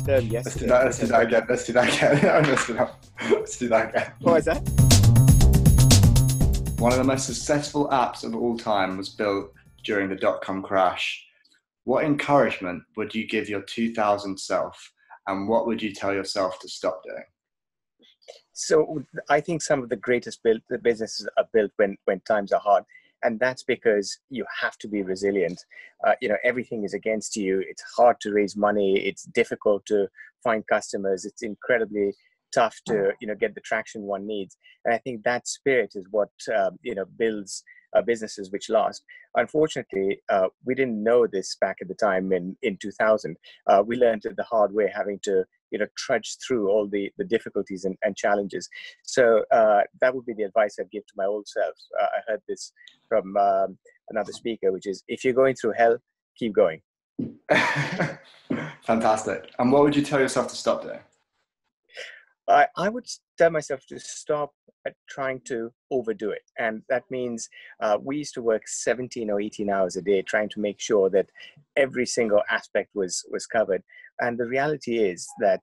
term Let's do yesterday. that. Let's do that again. Let's do that again. I messed it up. Let's do that again. What was that? One of the most successful apps of all time was built during the dot-com crash. What encouragement would you give your 2000 self, and what would you tell yourself to stop doing? So I think some of the greatest the businesses are built when times are hard. And that's because you have to be resilient. Everything is against you. It's hard to raise money. It's difficult to find customers. It's incredibly tough to, get the traction one needs. And I think that spirit is what, builds businesses which last. Unfortunately, we didn't know this back at the time in 2000. We learned it the hard way, having to trudge through all the difficulties and challenges. So that would be the advice I'd give to my old self. I heard this from another speaker, which is, if you're going through hell, keep going. Fantastic. And what would you tell yourself to stop doing? I would tell myself to stop at trying to overdo it. And that means we used to work 17 or 18 hours a day trying to make sure that every single aspect was covered. And the reality is that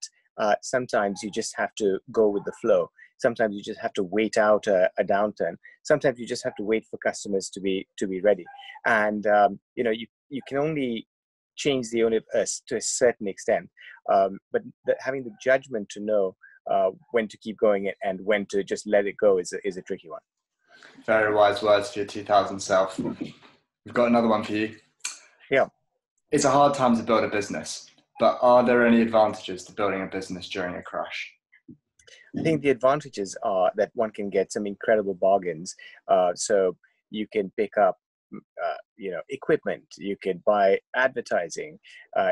sometimes you just have to go with the flow. Sometimes you just have to wait out a downturn. Sometimes you just have to wait for customers to be ready. And you can only change the universe to a certain extent. But having the judgment to know when to keep going and when to just let it go is a tricky one. Very wise words for your 2000 self. We've got another one for you. Yeah. It's a hard time to build a business, but are there any advantages to building a business during a crash? I think the advantages are that one can get some incredible bargains. So you can pick up equipment, you can buy advertising,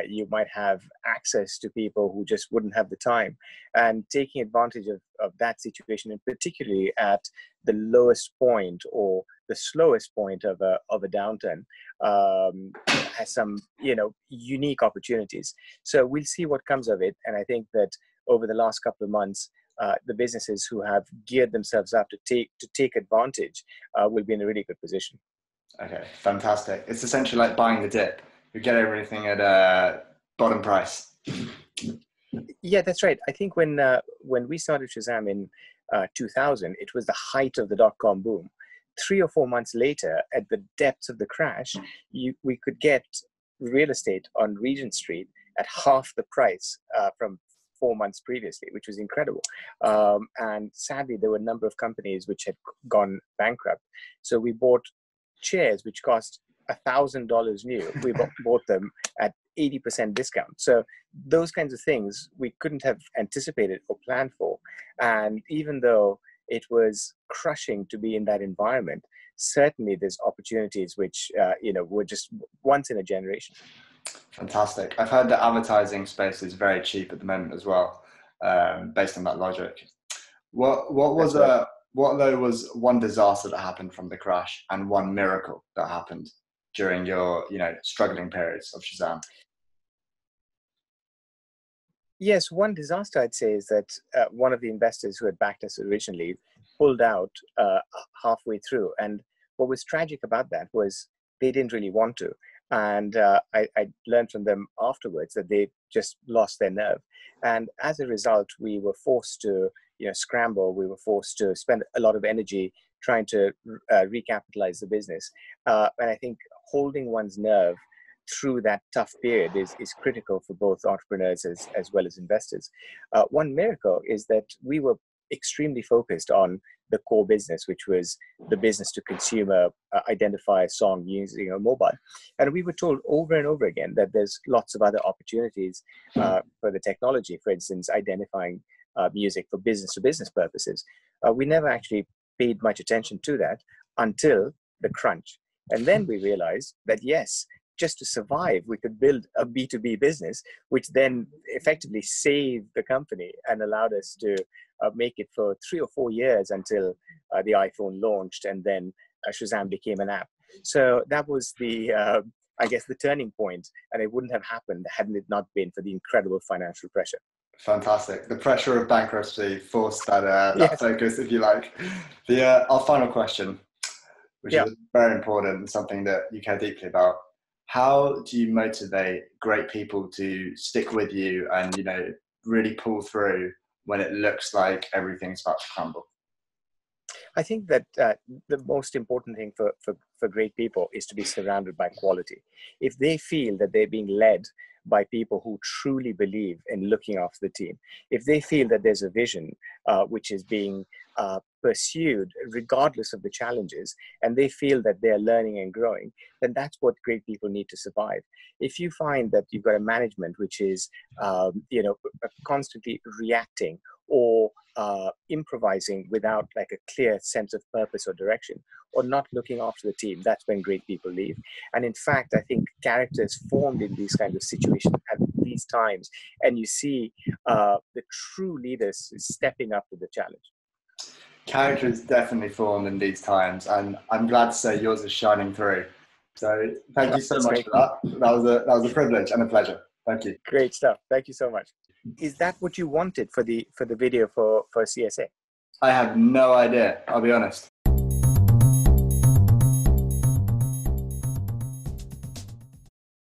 you might have access to people who just wouldn't have the time, and taking advantage of that situation, and particularly at the lowest point or the slowest point of a downturn, has some unique opportunities. So we'll see what comes of it, and I think that over the last couple of months, the businesses who have geared themselves up to take advantage will be in a really good position. Okay, fantastic. It's essentially like buying the dip. You get everything at a bottom price. Yeah, that's right. I think when we started Shazam in 2000, it was the height of the dot-com boom. 3 or 4 months later, at the depths of the crash, we could get real estate on Regent Street at half the price from 4 months previously, which was incredible. And sadly, there were a number of companies which had gone bankrupt. So we bought chairs which cost $1,000 new. We bought them at 80% discount. So those kinds of things we couldn't have anticipated or planned for. And even though it was crushing to be in that environment, certainly there's opportunities which were just once in a generation. Fantastic. I've heard that advertising space is very cheap at the moment as well, based on that logic. What was one disaster that happened from the crash and one miracle that happened during your struggling periods of Shazam? Yes, one disaster I'd say is that one of the investors who had backed us originally pulled out halfway through. And what was tragic about that was they didn't really want to. And I learned from them afterwards that they just lost their nerve. And as a result, we were forced to scramble. We were forced to spend a lot of energy trying to recapitalize the business. And I think holding one's nerve through that tough period is critical for both entrepreneurs as well as investors. One miracle is that we were extremely focused on the core business, which was the business to consumer, identify a song using a mobile. And we were told over and over again that there's lots of other opportunities for the technology, for instance, identifying music for business to business purposes. We never actually paid much attention to that until the crunch. And then we realized that, yes, just to survive, we could build a B2B business, which then effectively saved the company and allowed us to make it for 3 or 4 years until the iPhone launched, and then Shazam became an app. So that was the turning point, and it wouldn't have happened hadn't it not been for the incredible financial pressure. Fantastic. The pressure of bankruptcy forced that Yes. focus, if you like. Our final question, which is very important and something that you care deeply about. How do you motivate great people to stick with you and, really pull through when it looks like everything's about to crumble? I think that the most important thing for great people is to be surrounded by quality. If they feel that they're being led by people who truly believe in looking after the team, if they feel that there's a vision which is being pursued regardless of the challenges, and they feel that they're learning and growing, then that's what great people need to survive. If you find that you've got a management which is, constantly reacting or improvising without like a clear sense of purpose or direction, or not looking after the team, that's when great people leave. And in fact, I think characters formed in these kinds of situations at these times, and you see the true leaders stepping up to the challenge. Character is definitely formed in these times, and I'm glad to say yours is shining through. So thank you so That's much great. for that. That was a privilege and a pleasure. Thank you. Great stuff. Thank you so much. Is that what you wanted for the video for CSA? I had no idea, I'll be honest.